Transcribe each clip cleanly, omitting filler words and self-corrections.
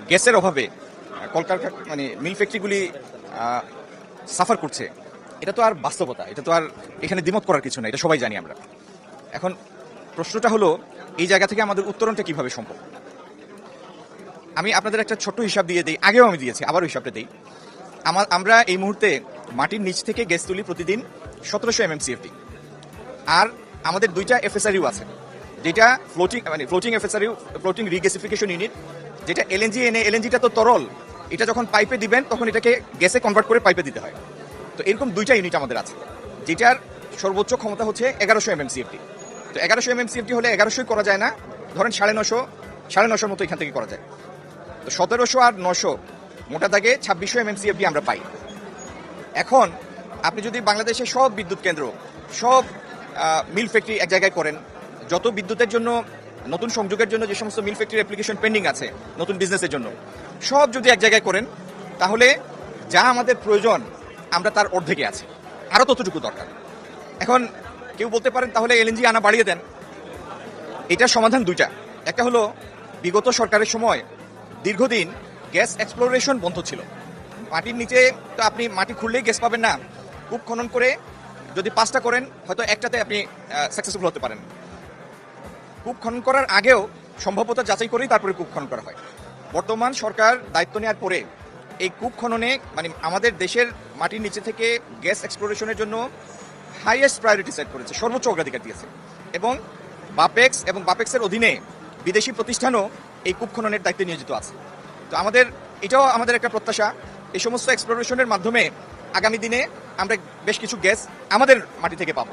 গ্যাসের অভাবে কলকারখানা মানে মিল ফ্যাক্টরিগুলি সাফার করছে, এটা তো আর বাস্তবতা, এটা তো আর এখানে দ্বিমত করার কিছু না, এটা সবাই জানি আমরা। এখন প্রশ্নটা হলো এই জায়গা থেকে আমাদের উত্তরণটা কিভাবে সম্ভব। আমি আপনাদের একটা ছোট্ট হিসাব দিয়ে দিই, আগেও আমি দিয়েছি, আবারও হিসাবটা দিই। আমরা এই মুহূর্তে মাটির নিচ থেকে গ্যাস তুলি প্রতিদিন 1700 MMCFD, আর আমাদের দুইটা এফএসআরইউ আছে, যেটা floating FSRU, floating regasification unit, যেটা এলএনজি এনে, এলএনজিটা তো তরল, এটা যখন পাইপে দিবেন তখন এটাকে গ্যাসে কনভার্ট করে পাইপে দিতে হয়। তো এরকম দুইটা ইউনিট আমাদের আছে, যেটার সর্বোচ্চ ক্ষমতা হচ্ছে 1100 MMCFD। তো 1100 MMCFD হলে 1100 করা যায় না, ধরেন 950 মতো এখান থেকে করা যায়। তো 1700 আর 900 মোটা দাগে 2600 MMCFD আমরা পাই। এখন আপনি যদি বাংলাদেশের সব বিদ্যুৎ কেন্দ্র, সব মিল ফ্যাক্টরি এক জায়গায় করেন, যত বিদ্যুতের জন্য নতুন সংযোগের জন্য যে সমস্ত মিল ফ্যাক্টরি অ্যাপ্লিকেশন পেন্ডিং আছে নতুন বিজনেসের জন্য, সব যদি এক জায়গায় করেন, তাহলে যা আমাদের প্রয়োজন আমরা তার অর্ধেকে আছি, আরও ততটুকু দরকার। এখন কেউ বলতে পারেন তাহলে এলএনজি আনা বাড়িয়ে দেন। এটার সমাধান দুইটা। একটা হলো বিগত সরকারের সময় দীর্ঘদিন গ্যাস এক্সপ্লোরেশন বন্ধ ছিল। মাটির নিচে তো আপনি মাটি খুঁড়লেই গ্যাস পাবেন না, কূপ খনন করে যদি 5টা করেন হয়তো একটাতে আপনি সাকসেসফুল হতে পারেন। কূপ খনন করার আগেও সম্ভাব্যতা যাচাই করেই তারপরে কূপ খনন করা হয়। বর্তমান সরকার দায়িত্ব নেওয়ার পরে এই কূপ খননে মানে আমাদের দেশের মাটির নিচে থেকে গ্যাস এক্সপ্লোরেশনের জন্য হাইয়েস্ট প্রায়োরিটি সেট করেছে, সর্বোচ্চ অগ্রাধিকার দিয়েছে। এবং বাপেক্সের অধীনে বিদেশি প্রতিষ্ঠানও এই কূপ খননের দায়িত্বে নিয়োজিত আছে। তো এটাও আমাদের একটা প্রত্যাশা, এই সমস্ত এক্সপ্লোরেশনের মাধ্যমে আগামী দিনে আমরা বেশ কিছু গ্যাস আমাদের মাটি থেকে পাবো।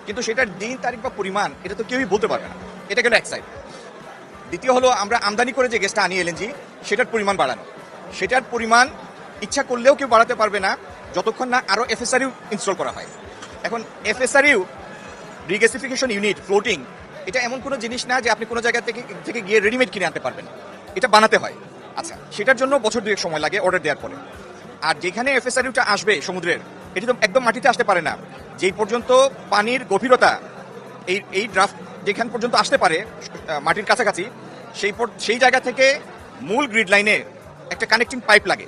কিন্তু সেটার দিন তারিখ বা পরিমাণ এটা তো কেউই বলতে পারবে না। এটা গেল এক সাইড। দ্বিতীয় হলো আমরা আমদানি করে যে গ্যাসটা আনি এলএনজি, সেটার পরিমাণ বাড়ানো। সেটার পরিমাণ ইচ্ছা করলেও কেউ বাড়াতে পারবে না যতক্ষণ না আরও এফএসআরইউ ইনস্টল করা হয়। এখন এফএসআরইউ রিগ্যাসিফিকেশন ইউনিট ফ্লোটিং, এটা এমন কোনো জিনিস না যে আপনি কোনো জায়গা থেকে গিয়ে রেডিমেড কিনে আনতে পারবেন, এটা বানাতে হয়। আচ্ছা, সেটার জন্য বছর দুয়েক সময় লাগে অর্ডার দেওয়ার পরে। আর যেখানে এফএসআরইউটা আসবে সমুদ্রের, এটি তো একদম মাটিতে আসতে পারে না। যেই পর্যন্ত পানির গভীরতা, এই ড্রাফট যেখান পর্যন্ত আসতে পারে মাটির কাছাকাছি, সেই জায়গা থেকে মূল গ্রিড লাইনে একটা কানেক্টিং পাইপ লাগে।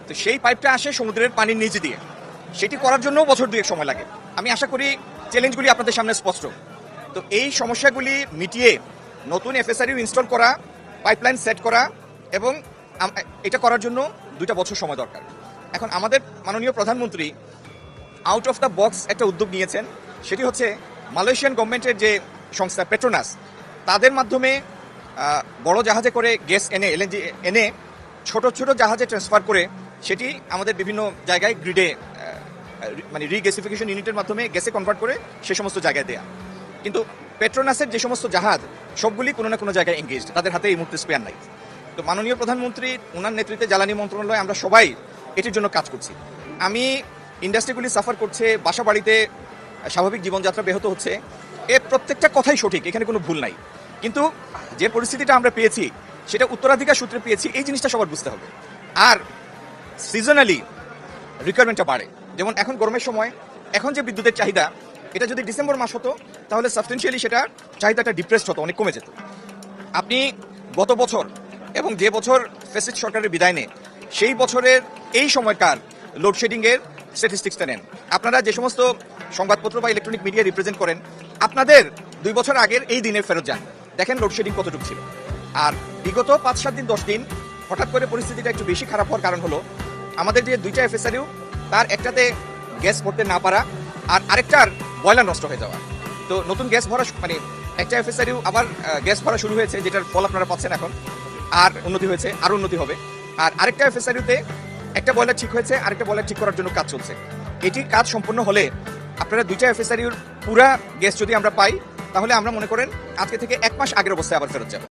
তো সেই পাইপটা আসে সমুদ্রের পানির নিচে দিয়ে, সেটি করার জন্য বছর দুয়েক সময় লাগে। আমি আশা করি চ্যালেঞ্জগুলি আপনাদের সামনে স্পষ্ট। তো এই সমস্যাগুলি মিটিয়ে নতুন এফএসআরইউ ইনস্টল করা, পাইপলাইন সেট করা, এবং এটা করার জন্য 2টা বছর সময় দরকার। এখন আমাদের মাননীয় প্রধানমন্ত্রী আউট অফ দ্য বক্স একটা উদ্যোগ নিয়েছেন, সেটি হচ্ছে মালয়েশিয়ান গভর্নমেন্টের যে সংস্থা পেট্রোনাস, তাদের মাধ্যমে বড় জাহাজে করে গ্যাস এনে, এলএনজি এনে ছোট ছোট জাহাজে ট্রান্সফার করে সেটি আমাদের বিভিন্ন জায়গায় গ্রিডে মানে রিগ্যাসিফিকেশন ইউনিটের মাধ্যমে গ্যাসে কনভার্ট করে সে সমস্ত জায়গায় দেয়া। কিন্তু পেট্রোনাসের যে সমস্ত জাহাজ সবগুলি কোনো না কোনো জায়গায় এঙ্গেজড, তাদের হাতে এই মুহূর্তে স্পেয়ার নাই। তো মাননীয় প্রধানমন্ত্রী ওনার নেতৃত্বে জ্বালানি মন্ত্রণালয় আমরা সবাই এটির জন্য কাজ করছি। আমি ইন্ডাস্ট্রিগুলি সাফার করছে, বাসা বাড়িতে স্বাভাবিক জীবনযাত্রা ব্যাহত হচ্ছে, এর প্রত্যেকটা কথাই সঠিক, এখানে কোনো ভুল নাই। কিন্তু যে পরিস্থিতিটা আমরা পেয়েছি সেটা উত্তরাধিকার সূত্রে পেয়েছি, এই জিনিসটা সবার বুঝতে হবে। আর সিজনালি রিকোয়ারমেন্টটা বাড়ে, যেমন এখন গরমের সময় এখন যে বিদ্যুতের চাহিদা, এটা যদি ডিসেম্বর মাস হতো তাহলে সাবস্টেন্সিয়ালি সেটা চাহিদাটা ডিপ্রেসড হতো, অনেক কমে যেত। আপনি গত বছর এবং যে বছর ফ্যাসিস্ট সরকারের বিদায় নেয় সেই বছরের এই সময়কার লোডশেডিংয়ের স্ট্যাটিস্টিক্সটা নেন। আপনারা যে সমস্ত সংবাদপত্র বা ইলেকট্রনিক মিডিয়া রিপ্রেজেন্ট করেন, আপনাদের 2 বছর আগের এই দিনের ফেরত যান, দেখেন লোডশেডিং কতটুকু ছিল। আর বিগত 5-7 দিন 10 দিন হঠাৎ করে পরিস্থিতিটা একটু বেশি খারাপ হওয়ার কারণ হলো আমাদের যে 2টা এফএসআরইউ, তার একটাতে গ্যাস ভরতে না পারা আর আরেকটার বয়লার নষ্ট হয়ে যাওয়া। তো নতুন গ্যাস ভরা মানে একটা এফএসআরইউ আবার গ্যাস ভরা শুরু হয়েছে, যেটার ফল আপনারা পাচ্ছেন এখন, আর উন্নতি হয়েছে, আরও উন্নতি হবে। আর আরেকটা এফএসআরইউতে একটা বয়লার ঠিক হয়েছে, আরেকটা বয়লার ঠিক করার জন্য কাজ চলছে। এটি কাজ সম্পন্ন হলে আপনারা 2টা এফএসআরইউর পুরা গ্যাস যদি আমরা পাই, তাহলে আমরা মনে করেন আজকে থেকে 1 মাস আগের অবস্থায় আবার ফেরত যাব।